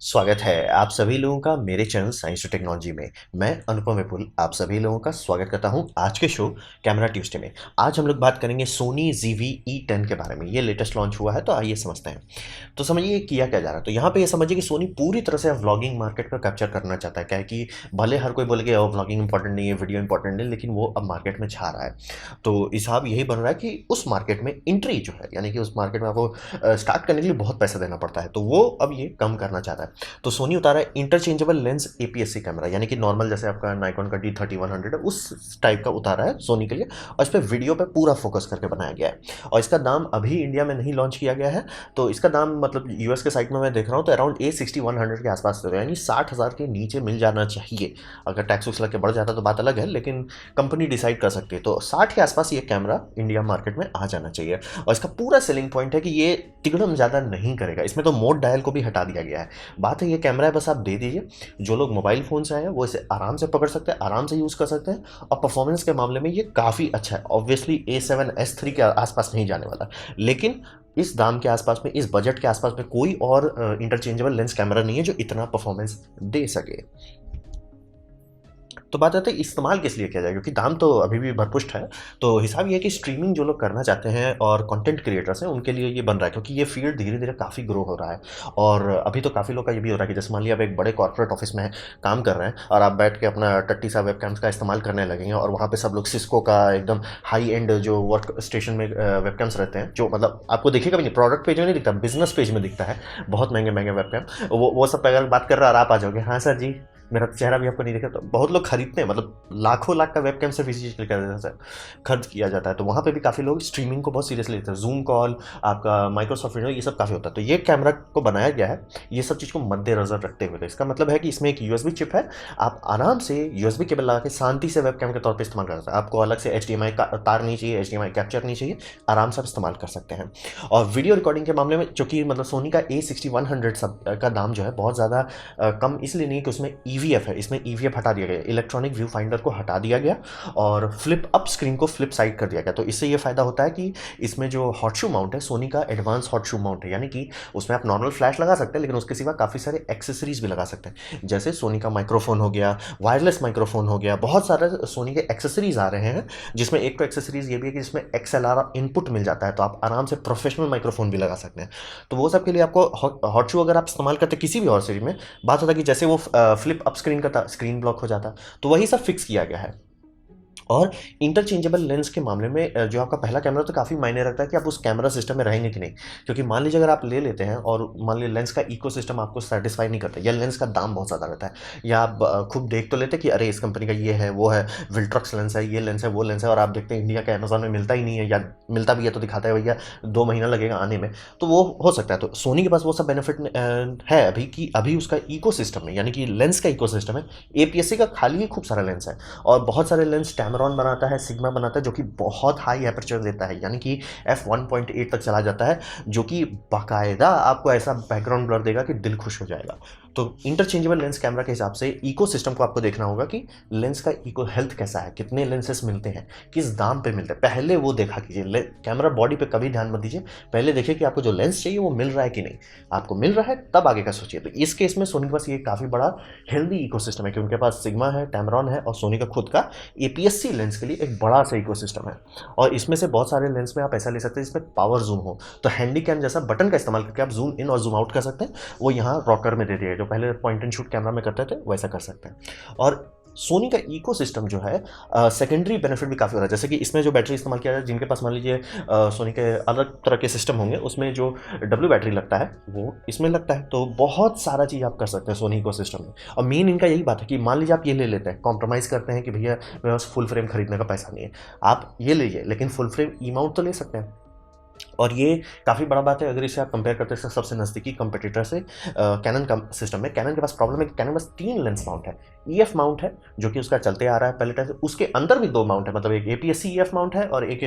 स्वागत है आप सभी लोगों का मेरे चैनल साइंस और टेक्नोलॉजी में। मैं अनुपम विपुल आप सभी लोगों का स्वागत करता हूं आज के शो कैमरा ट्यूसडे में। आज हम लोग बात करेंगे सोनी ZV-E10 के बारे में। ये लेटेस्ट लॉन्च हुआ है, तो आइए समझते हैं। तो समझिए किया क्या जा रहा है। तो यहाँ पे ये समझिए कि सोनी पूरी तरह से व्लॉगिंग मार्केट को कैप्चर करना चाहता है। क्या है कि भले हर कोई बोले कि व्लॉगिंग इंपॉर्टेंट नहीं है, वीडियो इंपॉर्टेंट नहीं, लेकिन वो अब मार्केट में छा रहा है। तो हिसाब यही बन रहा है कि उस मार्केट में एंट्री जो है, यानी कि उस मार्केट में आपको स्टार्ट करने के लिए बहुत पैसा देना पड़ता है, तो वो अब ये कम करना चाहता है। तो सोनी उतारा है इंटरचेंजेबल लेंस APS-C कैमरा, यानी कि नॉर्मल जैसे आपका नाइकॉन का D3100 है उस टाइप का उतारा है सोनी के लिए। और इस पर वीडियो पे पूरा फोकस करके बनाया गया है। और इसका दाम अभी इंडिया में नहीं लॉन्च किया गया है। तो इसका दाम मतलब यूएस के साइट में मैं देख रहा हूँ तो अराउंड A6100 के आसपास यानी 60,000 के नीचे मिल जाना चाहिए। अगर टैक्स वैक्स लग के बढ़ जाता तो बात अलग है, लेकिन कंपनी डिसाइड कर सकती है। तो 60 के आसपास ये कैमरा इंडिया मार्केट में आ जाना चाहिए। और इसका पूरा सेलिंग पॉइंट है कि ये तिगड़म ज़्यादा नहीं करेगा। इसमें तो मोड डायल को भी हटा दिया गया है। बात है ये कैमरा है, बस आप दे दीजिए। जो लोग मोबाइल फ़ोन से आए हैं वो इसे आराम से पकड़ सकते हैं, आराम से यूज़ कर सकते हैं। और परफॉर्मेंस के मामले में ये काफ़ी अच्छा है। ऑब्वियसली A7 S3 के आसपास नहीं जाने वाला, लेकिन इस दाम के आसपास में, इस बजट के आसपास में कोई और इंटरचेंजेबल लेंस कैमरा नहीं है जो इतना परफॉर्मेंस दे सके। तो बात आती है इस्तेमाल किस लिए किया जाए, क्योंकि दाम तो अभी भी भरपुष्ट है। तो हिसाब ये है कि स्ट्रीमिंग जो लोग करना चाहते हैं और कंटेंट क्रिएटर्स हैं उनके लिए ये बन रहा है, क्योंकि ये फील्ड धीरे धीरे काफ़ी ग्रो हो रहा है। और अभी तो काफ़ी लोग का ये भी हो रहा है कि जैसे मान लिया आप एक बड़े कॉर्पोरेट ऑफिस में काम कर रहे हैं और आप बैठ के अपना टट्टी सा वेबकैम्स का इस्तेमाल करने लगेंगे, और वहाँ पे सब लोग सिस्को का एकदम हाई एंड जो वर्क स्टेशन में वेबकैम्स रहते हैं, जो मतलब आपको दिखेगा भी नहीं, प्रोडक्ट पेज में नहीं दिखता, बिजनेस पेज में दिखता है। बहुत महंगे महंगे वेबकैम, वो सब पे अगर बात कर रहा है और आप आ जाओगे, हाँ सर जी, मेरा चेहरा भी आपको नहीं दिखा, तो बहुत लोग खरीदते हैं। मतलब लाखों लाख का वेबकैम सिर्फ इसी चीज़ के लिए खर्च किया जाता है। तो वहाँ पे भी काफ़ी लोग स्ट्रीमिंग को बहुत सीरियसली लेते हैं। जूम कॉल, आपका माइक्रोसॉफ्ट विंडो, ये सब काफ़ी होता है। तो ये कैमरा को बनाया गया है ये सब चीज़ को मद्देनजर रखते हुए। तो इसका मतलब है कि इसमें एक USB चिप है। आप आराम से USB केबल लगा के शांति से वेबकैम के तौर पर इस्तेमाल कर सकते हैं। आपको अलग से HDMI का तार नहीं चाहिए, HDMI कैप्चर नहीं चाहिए, आराम से आप इस्तेमाल कर सकते हैं। और वीडियो रिकॉर्डिंग के मामले में चूंकि मतलब सोनी का A6100 सब का दाम जो है बहुत ज़्यादा कम इसलिए नहीं कि उसमें EVF है। इसमें EVF हटा दिया गया, इलेक्ट्रॉनिक व्यू फाइंडर को हटा दिया गया, और फ्लिप अप स्क्रीन को फ्लिप साइड कर दिया गया। तो इससे ये फायदा होता है कि इसमें जो हॉट शू माउंट है, सोनी का एडवांस हॉट शू माउंट है, यानी कि उसमें आप नॉर्मल फ्लैश लगा सकते हैं, लेकिन उसके सिवा काफ़ी सारे एक्सेसरीज भी लगा सकते हैं। जैसे सोनी का माइक्रोफोन हो गया, वायरलेस माइक्रोफोन हो गया, बहुत सारे सोनी के एक्सेसरीज आ रहे हैं। जिसमें एक तो एक्सेसरीज ये भी है कि जिसमें XLR इनपुट मिल जाता है, तो आप आराम से प्रोफेशनल माइक्रोफोन भी लगा सकते हैं। तो वो सब के लिए आपको हॉट शू अगर आप इस्तेमाल करते हैं किसी भी और सीरीज में, बात होता है कि जैसे वो फ्लिप अप स्क्रीन का स्क्रीन ब्लॉक हो जाता, तो वही सब फिक्स किया गया है। और इंटरचेंजेबल लेंस के मामले में जो आपका पहला कैमरा, तो काफ़ी मायने रखता है कि आप उस कैमरा सिस्टम में रहेंगे कि नहीं। क्योंकि मान लीजिए अगर आप ले लेते हैं और मान लीजिए लेंस का इकोसिस्टम आपको सेटिस्फाई नहीं करता, या लेंस का दाम बहुत ज़्यादा रहता है, या आप खूब देख तो लेते कि अरे इस कंपनी का ये है वो है, विल्ट्रक्स लेंस है, ये लेंस है वो लेंस है, और आप देखते हैं इंडिया के अमेजोन में मिलता ही नहीं है, या मिलता भी है तो दिखाता है भैया 2 महीना लगेगा आने में। तो वो हो सकता है। तो सोनी के पास वो सब बेनिफिट है अभी कि अभी उसका इकोसिस्टम है, यानी कि लेंस का इकोसिस्टम है। APS-C का खाली ही खूब सारा लेंस है, और बहुत सारे लेंस टैमरॉन बनाता है, सिग्मा बनाता है, जो कि बहुत हाई एपर्चर देता है, यानी कि f1.8 तक चला जाता है, जो कि बाकायदा आपको ऐसा बैकग्राउंड ब्लर देगा कि दिल खुश हो जाएगा। तो इंटरचेंजेबल लेंस कैमरा के हिसाब से इकोसिस्टम को आपको देखना होगा कि लेंस का इको हेल्थ कैसा है, कितने लेंसेस मिलते हैं, किस दाम पे मिलते हैं, पहले वो देखा कीजिए। कैमरा बॉडी पे कभी ध्यान मत दीजिए, पहले देखिए कि आपको जो लेंस चाहिए वो मिल रहा है कि नहीं। आपको मिल रहा है तब आगे का सोचिए। तो इस केस में सोनी के पास ये काफ़ी बड़ा हेल्दी इकोसिस्टम है कि उनके पास सिग्मा है, टैमरॉन है, और सोनी का खुद का APS-C लेंस के लिए एक बड़ा सा इकोसिस्टम है। और इसमें से बहुत सारे लेंस में आप ऐसा ले सकते हैं जिसमें पावर जूम हो, तो हैंडी कैम जैसा बटन का इस्तेमाल करके आप जूम इन और जूम आउट कर सकते हैं। वो यहाँ रॉकर में दे दिया है, जो पहले पॉइंट एंड शूट कैमरा में करते थे वैसा कर सकते हैं। और सोनी का इकोसिस्टम जो है सेकेंडरी बेनिफिट भी काफ़ी हो रहा है। जैसे कि इसमें जो बैटरी इस्तेमाल किया जाए, जिनके पास मान लीजिए सोनी के अलग तरह के सिस्टम होंगे, उसमें जो W बैटरी लगता है वो इसमें लगता है। तो बहुत सारा चीज़ आप कर सकते हैं सोनी इकोसिस्टम में। और मेन इनका यही बात है कि मान लीजिए आप ये ले लेते हैं, कॉम्प्रोमाइज़ करते हैं कि भैया मेरे पास फुल फ्रेम खरीदने का पैसा नहीं है, आप ये लीजिए, लेकिन फुल फ्रेम ई माउंट तो ले सकते हैं। और ये काफ़ी बड़ा बात है अगर इसे आप कंपेयर करते हैं सबसे नज़दीकी कंपटीटर से। कैनन का सिस्टम में, कैनन के पास प्रॉब्लम है कि कैनन के पास 3 लेंस माउंट है। EF माउंट है जो कि उसका चलते आ रहा है पहले टाइम से, उसके अंदर भी 2 माउंट है, मतलब एक APS-C EF माउंट है और एक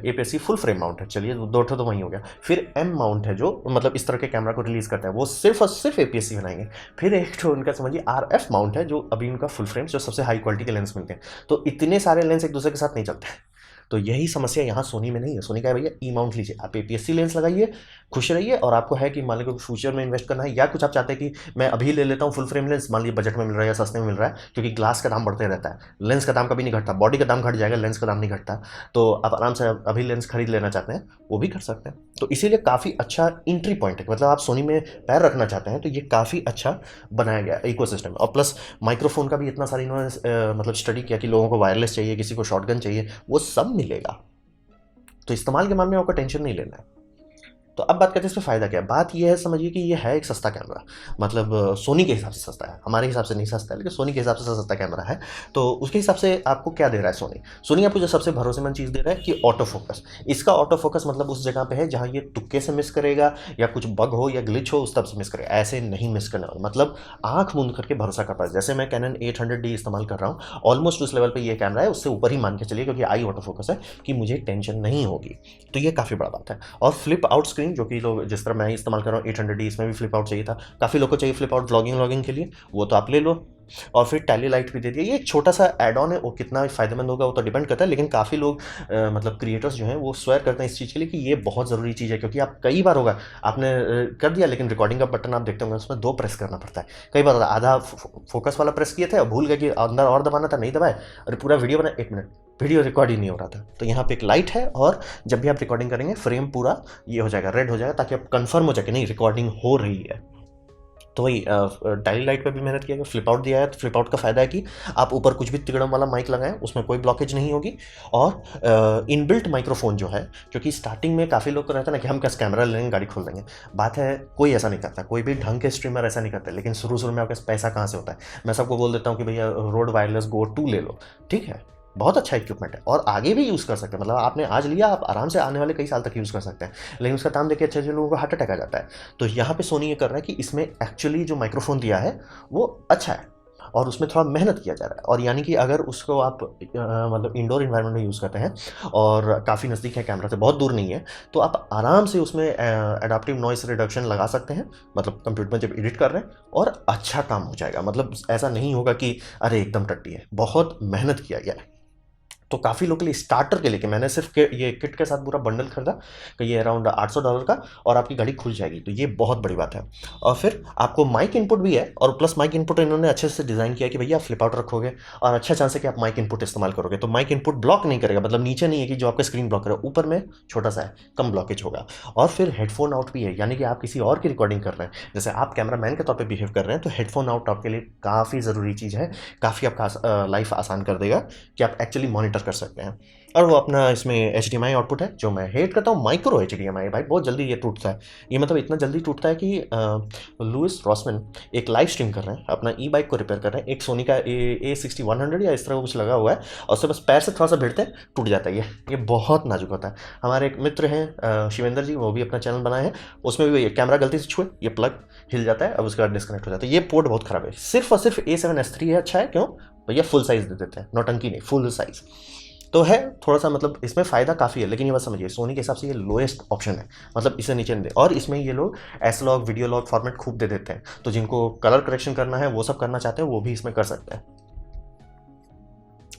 APS-C फुल फ्रेम माउंट है। चलिए 2 तो वहीं हो गया। फिर M माउंट है जो मतलब इस तरह के कैमरा को रिलीज़ करता है, वो सिर्फ और सिर्फ APS-C बनाएंगे। फिर एक जो उनका समझिए RF माउंट है, जो अभी उनका फुल फ्रेम, जो सबसे हाई क्वालिटी के लेंस मिलते हैं। तो इतने सारे लेंस एक दूसरे के साथ नहीं चलते हैं। तो यही समस्या यहाँ सोनी में नहीं है। सोनी का है भैया ई माउंट लीजिए, आप APS-C लेंस लगाइए, खुश रहिए, और आपको है कि मान लीजिए फ्यूचर में इन्वेस्ट करना है या कुछ आप चाहते हैं कि मैं अभी ले लेता हूँ फुल फ्रेम लेंस, मान लीजिए बजट में मिल रहा है या सस्ते में मिल रहा है, क्योंकि ग्लास का दाम बढ़ते रहता है, लेंस का दाम कभी नहीं घटता, बॉडी का दाम घट जाएगा, लेंस का दाम नहीं घटता। तो आप आराम से अभी लेंस खरीद लेना चाहते हैं वो भी कर सकते हैं। तो इसीलिए काफ़ी अच्छा एंट्री पॉइंट है, मतलब आप सोनी में पैर रखना चाहते हैं तो ये काफ़ी अच्छा बनाया गया इकोसिस्टम। और प्लस माइक्रोफोन का भी इतना सारी इन्होंने मतलब स्टडी किया कि लोगों को वायरलेस चाहिए, किसी को शॉटगन चाहिए, वो सब मिलेगा। तो इस्तेमाल के मामले में आपको टेंशन नहीं लेना है। तो अब बात करते हैं इसमें फ़ायदा क्या है। बात ये है, समझिए कि ये है एक सस्ता कैमरा, मतलब सोनी के हिसाब से सस्ता है, हमारे हिसाब से नहीं सस्ता है, लेकिन सोनी के हिसाब से सस्ता कैमरा है। तो उसके हिसाब से आपको क्या दे रहा है सोनी? सोनी आपको जो सबसे भरोसेमंद चीज़ दे रहा है कि ऑटो फोकस। इसका ऑटो फोकस मतलब उस जगह पे है जहाँ ये तुक्के से मिस करेगा या कुछ बग हो या ग्लिच हो उस तब से मिस करेगा, ऐसे नहीं मिस करने वाला, मतलब आँख मूंद करके भरोसा कर पाए। जैसे मैं कैनन 800D इस्तेमाल कर रहा हूँ, ऑलमोस्ट उस लेवल पर ये कैमरा है, उससे ऊपर ही मान के चलिए, क्योंकि आई ऑटो फोकस है कि मुझे टेंशन नहीं होगी। तो ये काफ़ी बड़ा बात है। और फ्लिप आउट स्क्रीन, जो कि लोग जिस तरह मैं इस्तेमाल कर रहा हूँ 800D, इसमें भी फ्लिप आउट चाहिए था, काफ़ी लोगों को चाहिए फ्लिप आउट व्लॉगिंग के लिए, वो तो आप ले लो। और फिर टैली लाइट भी दे दिया, ये एक छोटा सा एड ऑन है, वो कितना फ़ायदेमंद होगा वो तो डिपेंड करता है, लेकिन काफ़ी लोग मतलब क्रिएटर्स जो हैं वो स्वेयर करते हैं इस चीज़ के लिए कि ये बहुत ज़रूरी चीज़ है। क्योंकि आप कई बार होगा आपने कर दिया, लेकिन रिकॉर्डिंग का बटन आप देखते होंगे उसमें 2 प्रेस करना पड़ता है। कई बार आधा फोकस वाला प्रेस किए थे और भूल गए कि अंदर और दबाना था, नहीं दबाए, और पूरा वीडियो बना 1 मिनट, वीडियो रिकॉर्ड ही नहीं हो रहा था। तो यहाँ पे एक लाइट है, और जब भी आप रिकॉर्डिंग करेंगे फ्रेम पूरा ये हो जाएगा, रेड हो जाएगा, ताकि आप कंफर्म हो जाए कि नहीं रिकॉर्डिंग हो रही है। तो वही डायली लाइट पे भी मेहनत किया गया, फ्लिप आउट दिया है। तो फ्लिप आउट का फ़ायदा है कि आप ऊपर कुछ भी तिगड़म वाला माइक लगाएं, उसमें कोई ब्लॉकेज नहीं होगी। और इनबिल्ट माइक्रोफोन जो है, क्योंकि स्टार्टिंग में काफ़ी लोग को रहता है ना कि हम कैसे कैमरा लेंगे गाड़ी खोल देंगे, बात है कोई ऐसा नहीं करता, कोई भी ढंग के स्ट्रीमर ऐसा नहीं करते। लेकिन शुरू में आपके पास पैसा कहाँ से होता है? मैं सबको बोल देता हूँ कि भैया रोड वायरलेस गो 2 ले लो, ठीक है, बहुत अच्छा इक्विपमेंट है और आगे भी यूज़ कर सकते हैं। मतलब आपने आज लिया, आप आराम से आने वाले कई साल तक यूज़ कर सकते हैं। लेकिन उसका दाम देखिए, अच्छे लोगों को हार्ट अटैक आ जाता है। तो यहाँ पे सोनी ये कर रहा है कि इसमें एक्चुअली जो माइक्रोफोन दिया है वो अच्छा है, और उसमें थोड़ा मेहनत किया जा रहा है। और यानी कि अगर उसको आप मतलब इंडोर इन्वायरमेंट में यूज़ करते हैं और काफ़ी नज़दीक है कैमरा से, बहुत दूर नहीं है, तो आप आराम से उसमें एडाप्टिव नॉइस रिडक्शन लगा सकते हैं, मतलब कंप्यूटर में जब एडिट कर रहे हैं, और अच्छा काम हो जाएगा। मतलब ऐसा नहीं होगा कि अरे एकदम टट्टी है, बहुत मेहनत किया गया है। तो काफ़ी लोग के लिए स्टार्टर के लिए कि मैंने सिर्फ ये किट के साथ पूरा बंडल खरीदा, कि ये अराउंड $800 का, और आपकी गाड़ी खुल जाएगी, तो ये बहुत बड़ी बात है। और फिर आपको माइक इनपुट भी है, और प्लस माइक इनपुट इन्होंने अच्छे से डिज़ाइन किया कि भैया आप फ्लिप आउट रखोगे और अच्छा चांस है कि आप माइक इनपुट इस्तेमाल करोगे, तो माइक इनपुट ब्लॉक नहीं करेगा, मतलब नीचे नहीं है कि जो आपका स्क्रीन ब्लॉक करे, ऊपर में छोटा सा है, कम ब्लॉकेज होगा। और फिर हेडफोन आउट भी है, यानी कि आप किसी और की रिकॉर्डिंग कर रहे हैं, जैसे आप कैमरा मैन के तौर पर बिहेव कर रहे हैं, तो हेडफोन आउट आपके लिए काफ़ी ज़रूरी चीज़ है, काफ़ी आपका लाइफ आसान कर देगा कि आप एक्चुअली मॉनिटर कर सकते हैं। और वो अपना इसमें HDMI आउटपुट है, जो मैं हेट करता हूँ, माइक्रो HDMI भाई, बहुत जल्दी ये टूटता है। ये मतलब इतना जल्दी टूटता है कि लुइस रॉसमैन एक लाइव स्ट्रीम कर रहे हैं, अपना ई बाइक को रिपेयर कर रहे हैं, एक सोनी का A60-100 या इस तरह कुछ लगा हुआ है, और उससे बस पैर से थोड़ा सा भिड़ते हैं, टूट जाता है। ये बहुत नाजुक होता है। हमारे एक मित्र हैं शिवेंद्र जी, वो भी अपना चैनल बनाए हैं, उसमें भी कैमरा गलती से छुए, ये प्लग हिल जाता है, अब उसके बाद डिस्कनेक्ट हो जाता है। ये पोर्ट बहुत खराब है, सिर्फ और सिर्फ A7S3 है, अच्छा है, क्यों भैया फुल साइज़ दे देते हैं, नौटंकी नहीं, फुल साइज़ तो है। थोड़ा सा मतलब इसमें फ़ायदा काफ़ी है, लेकिन ये बात समझिए सोनी के हिसाब से ये लोएस्ट ऑप्शन है, मतलब इसे नीचे नहीं दे। और इसमें ये लोग S log, video log format खूब दे देते हैं, तो जिनको कलर करेक्शन करना है, वो सब करना चाहते हैं, वो भी इसमें कर सकते हैं।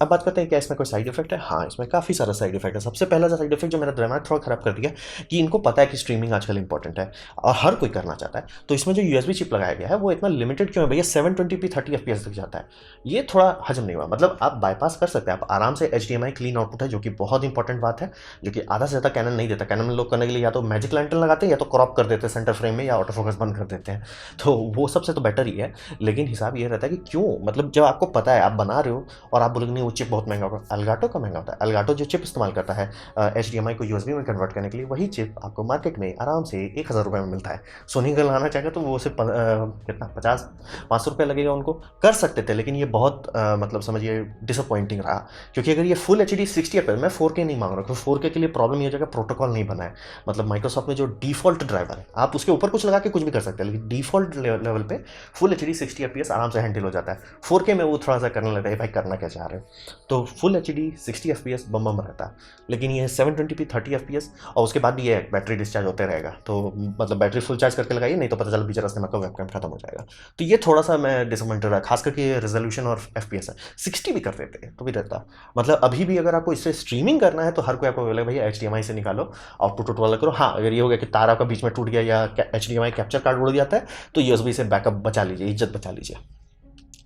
अब बात करते हैं क्या इसमें कोई साइड इफेक्ट है? हाँ, इसमें काफ़ी सारा साइड इफेक्ट है। सबसे पहला साइड इफेक्ट जो मेरा दिमाग थोड़ा खराब कर दिया, कि इनको पता है कि स्ट्रीमिंग आजकल इंपॉर्टेंट है और हर कोई करना चाहता है, तो इसमें जो USB चिप लगाया गया है वो इतना लिमिटेड क्यों है भैया? 720p 30 FPS तक जाता है। ये थोड़ा हजम नहीं हुआ, मतलब आप बाईपास कर सकते हैं, आप आराम से HDMI क्लीन आउटपुट है, जो कि बहुत इंपॉर्टेंट बात है, जो कि आधा से ज़्यादा कैनन नहीं देता। कैनन में लोग करने के लिए या तो मैजिक लैंटर्न लगाते हैं, या तो क्रॉप कर देते हैं सेंटर फ्रेम में, या ऑटो फोकस बंद कर देते हैं, तो वो सबसे तो बेटर ही है। लेकिन हिसाब ये रहता है कि क्यों, मतलब जब आपको पता है, आप बना रहे हो और आप बोलोगे नहीं वो चिप बहुत महंगा होगा। एलगाटो का महंगा होता है। एलगाटो जो चिप इस्तेमाल करता है HDMI को USB में कन्वर्ट करने के लिए, वही चिप आपको मार्केट में आराम से 1000 रुपये में मिलता है। सोनी का लाना चाहेगा तो वो सिर्फ कितना 50-500 रुपये लगेगा, उनको कर सकते थे। लेकिन ये बहुत मतलब समझिए डिसअपॉइंटिंग रहा, क्योंकि अगर ये फुल HD 60 FPS, मैं 4K नहीं मांग रहा, क्योंकि 4K के लिए प्रॉब्लम ये हो जाएगा, प्रोटोकॉल नहीं बना है। मतलब माइक्रोसॉफ्ट में जो डिफॉल्ट ड्राइवर है, आप उसके ऊपर कुछ लगा के कुछ भी कर सकते हैं, लेकिन डिफॉल्ट लेवल पे फुल HD 60 FPS आराम से हैंडल हो जाता है। 4K में वो थोड़ा सा करने लगता है, भाई करना क्या चाह रहे हो। तो फुल एचडी 60 FPS बम बम रहता है, लेकिन ये 720p 30 FPS, और उसके बाद भी ये बैटरी डिस्चार्ज होते रहेगा। तो मतलब बैटरी फुल चार्ज करके लगाइए, नहीं तो पता चला बीच रास्ते में आपका वेबकैम खत्म हो जाएगा। तो ये थोड़ा सा मैं डिसअपॉइंटेड रहा, खास करके रेजोल्यूशन और FPS है। 60 भी कर देते तो भी रहता, मतलब अभी भी अगर आपको इससे स्ट्रीमिंग करना है तो हर कोई आपको बोलेगा भैया HDMI से निकालो, आउटपुट वाला करो। हाँ, अगर ये हो गया कि तार आपका बीच में टूट गया या HDMI कैप्चर कार्ड उड़ जाता है तो USB से बैकअप बचा लीजिए, इज्जत बचा लीजिए।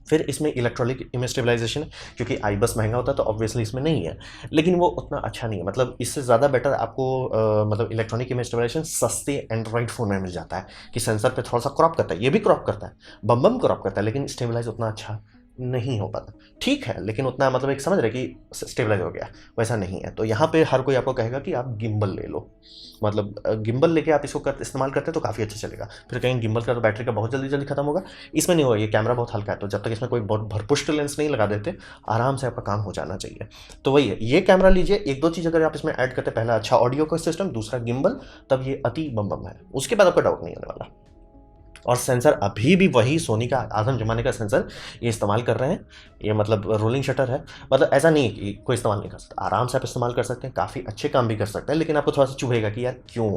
फिर इसमें इलेक्ट्रॉनिक इमेज स्टेबलाइजेशन, क्योंकि आई बस महंगा होता है तो ऑब्वियसली इसमें नहीं है, लेकिन वो उतना अच्छा नहीं है। मतलब इससे ज़्यादा बेटर आपको मतलब इलेक्ट्रॉनिक इमेज स्टेबलाइजेशन सस्ते एंड्रॉइड फ़ोन में मिल जाता है, कि सेंसर पे थोड़ा सा क्रॉप करता है, ये भी क्रॉप करता है, बम बम क्रॉप करता है, लेकिन स्टेबलाइज उतना अच्छा नहीं हो पाता। ठीक है, लेकिन उतना मतलब एक समझ रहे कि स्टेबलाइज हो गया, वैसा नहीं है। तो यहाँ पे हर कोई आपको कहेगा कि आप गिम्बल ले लो, मतलब गिम्बल लेके आप इसको इस्तेमाल करते हैं तो काफ़ी अच्छा चलेगा। फिर कहीं गिम्बल का तो बैटरी का बहुत जल्दी जल्दी खत्म होगा, इसमें नहीं होगा। ये कैमरा बहुत हल्का है, तो जब तक इसमें कोई बहुत भरपुष्ट लेंस नहीं लगा देते, आराम से आपका काम हो जाना चाहिए। तो वही है, ये कैमरा लीजिए। एक दो चीज़ अगर आप इसमें ऐड करते, पहला अच्छा ऑडियो का सिस्टम, दूसरा गिम्बल, तब ये अति बम बम है। उसके बाद आपका डाउट नहीं आने वाला। और सेंसर अभी भी वही सोनी का आदम जमाने का सेंसर ये इस्तेमाल कर रहे हैं। ये मतलब रोलिंग शटर है, मतलब ऐसा नहीं है कि कोई इस्तेमाल नहीं कर सकता, आराम से आप इस्तेमाल कर सकते हैं, काफ़ी अच्छे काम भी कर सकते हैं। लेकिन आपको थोड़ा सा चुभेगा कि यार क्यों,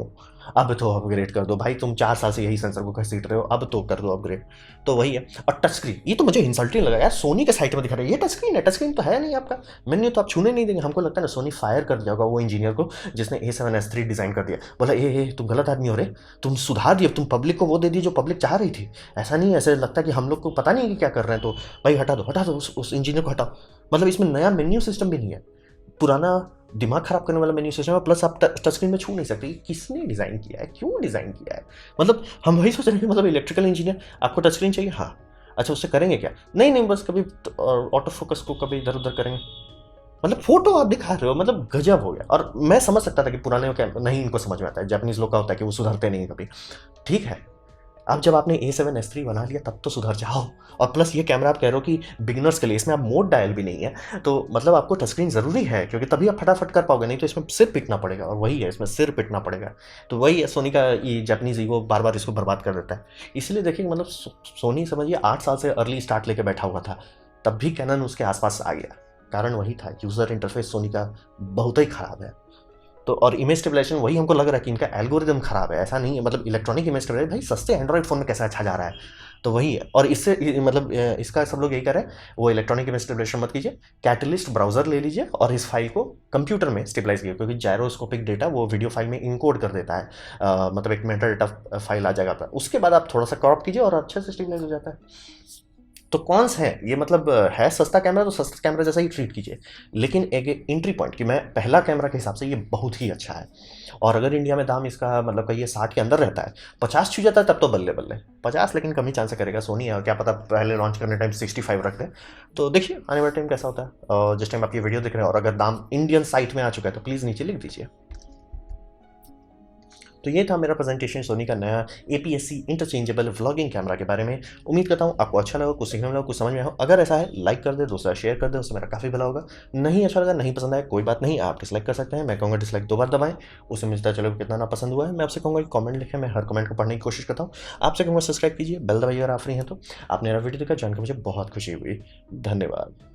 अब तो अपग्रेड कर दो भाई, तुम 4 साल से यही सेंसर को घसीट रहे हो, अब तो कर दो अपग्रेड। तो वही है। और टच स्क्रीन, ये तो मुझे इंसल्टिंग लगा यार, सोनी के साइट में दिखा रहे हैं ये टच स्क्रीन है। टच स्क्रीन तो है नहीं आपका, मेन्यू तो आप छूने नहीं देंगे। हमको लगता है ना सोनी फायर कर दिया होगा वो इंजीनियर को जिसने A7S3 डिज़ाइन कर दिया, बोला ए तुम गलत आदमी हो रे, तुम सुधार दिए, तुम पब्लिक को वो दे दिए जो पब्लिक चाह रही थी। ऐसा नहीं है, ऐसे लगता है कि हम लोग को पता नहीं है कि क्या कर रहे हैं, तो भाई हटा दो उस इंजीनियर को हटाओ। मतलब इसमें नया मेन्यू सिस्टम भी नहीं है, पुराना दिमाग खराब करने वाला मेन्यू सिस्टम है। प्लस आप टच स्क्रीन में छू नहीं सकते। किसने डिज़ाइन किया है, क्यों डिज़ाइन किया है? मतलब हम वही सोच रहे हैं, मतलब इलेक्ट्रिकल इंजीनियर, आपको टच स्क्रीन चाहिए, हाँ अच्छा उससे करेंगे क्या? नहीं बस कभी ऑटो फोकस को कभी इधर उधर करेंगे। मतलब फोटो आप दिखा रहे हो, मतलब गजब हो गया। और मैं समझ सकता था कि पुराने क्या नहीं, इनको समझ में आता है, जापानीज लोग का होता है कि वो सुधरते नहीं कभी। ठीक है, अब जब आपने A7S3 बना लिया तब तो सुधर जाओ। और प्लस ये कैमरा आप कह रहे हो कि बिगिनर्स के लिए, इसमें आप मोड डायल भी नहीं है, तो मतलब आपको टच स्क्रीन ज़रूरी है, क्योंकि तभी आप फटाफट कर पाओगे, नहीं तो इसमें सिर पिटना पड़ेगा। और वही है, इसमें सिर पिटना पड़ेगा। तो वही है, सोनी का ये जापानीज ईगो बार बार इसको बर्बाद कर देता है। इसलिए देखिए, मतलब सोनी समझिए 8 साल से अर्ली स्टार्ट लेके बैठा हुआ था, तब भी कैनन उसके आसपास आ गया। कारण वही था, यूज़र इंटरफेस सोनी का बहुत ही ख़राब है। तो और इमेज स्टेबलाइजेशन वही हमको लग रहा है कि इनका एल्गोरिदम खराब है, ऐसा नहीं है। मतलब इलेक्ट्रॉनिक इमेज स्टेबलाइजेशन भाई सस्ते एंड्रॉइड फ़ोन में कैसा अच्छा जा रहा है, तो वही है। और इससे मतलब इसका सब लोग यही कर रहे हैं, वो इलेक्ट्रॉनिक इमेज स्टेबलाइजेशन मत कीजिए, कैटलिस्ट ब्राउजर ले लीजिए और इस फाइल को कंप्यूटर में स्टेबलाइज कीजिए, क्योंकि जायरोस्कोपिक डेटा वो वीडियो फाइल में इनकोड कर देता है। मतलब एक मेटा डेटा फाइल आ जाएगा आपका, उसके बाद आप थोड़ा सा क्रॉप कीजिए और अच्छे से स्टेबलाइज हो जाता है। तो कौन है ये, मतलब है सस्ता कैमरा तो सस्ता कैमरा जैसा ही ट्रीट कीजिए, लेकिन एक एंट्री पॉइंट कि मैं पहला कैमरा के हिसाब से ये बहुत ही अच्छा है। और अगर इंडिया में दाम इसका मतलब कहिए 60 के अंदर रहता है, 50 छू जाता है तब तो बल्ले बल्ले। 50 लेकिन कम ही चांस करेगा सोनी है, और क्या पता पहले लॉन्च करने टाइम 65 रख दे। तो देखिए आने वाले टाइम कैसा होता है। और जिस टाइम आप ये वीडियो देख रहे हैं और अगर दाम इंडियन साइट में आ चुका है तो प्लीज़ नीचे लिख दीजिए। तो ये था मेरा प्रेजेंटेशन सोनी का नया APS-C इंटरचेंजेबल व्लॉगिंग कैमरा के बारे में। उम्मीद करता हूँ आपको अच्छा लगा, कुछ सीखने में लगा, कुछ समझ में आया। अगर ऐसा है लाइक कर दे, दूसरा शेयर कर दे, उससे मेरा काफ़ी भला होगा। नहीं अच्छा लगा, नहीं पसंद आया, कोई बात नहीं, आप डिसलाइक कर सकते हैं। मैं कहूँगा डिसलाइक 2 बार दबाएं, उससे मिलता है चलो कितना ना पसंद हुआ है। मैं आपसे कहूँगा कि कमेंट लिखें, मैं हर कमेंट को पढ़ने की कोशिश करता हूँ। आपसे कहूँगा सब्सक्राइब कीजिए, बेल दबाइए अगर आप फ्री हैं तो। आपने मेरा वीडियो देखा, जानकर मुझे बहुत खुशी हुई। धन्यवाद।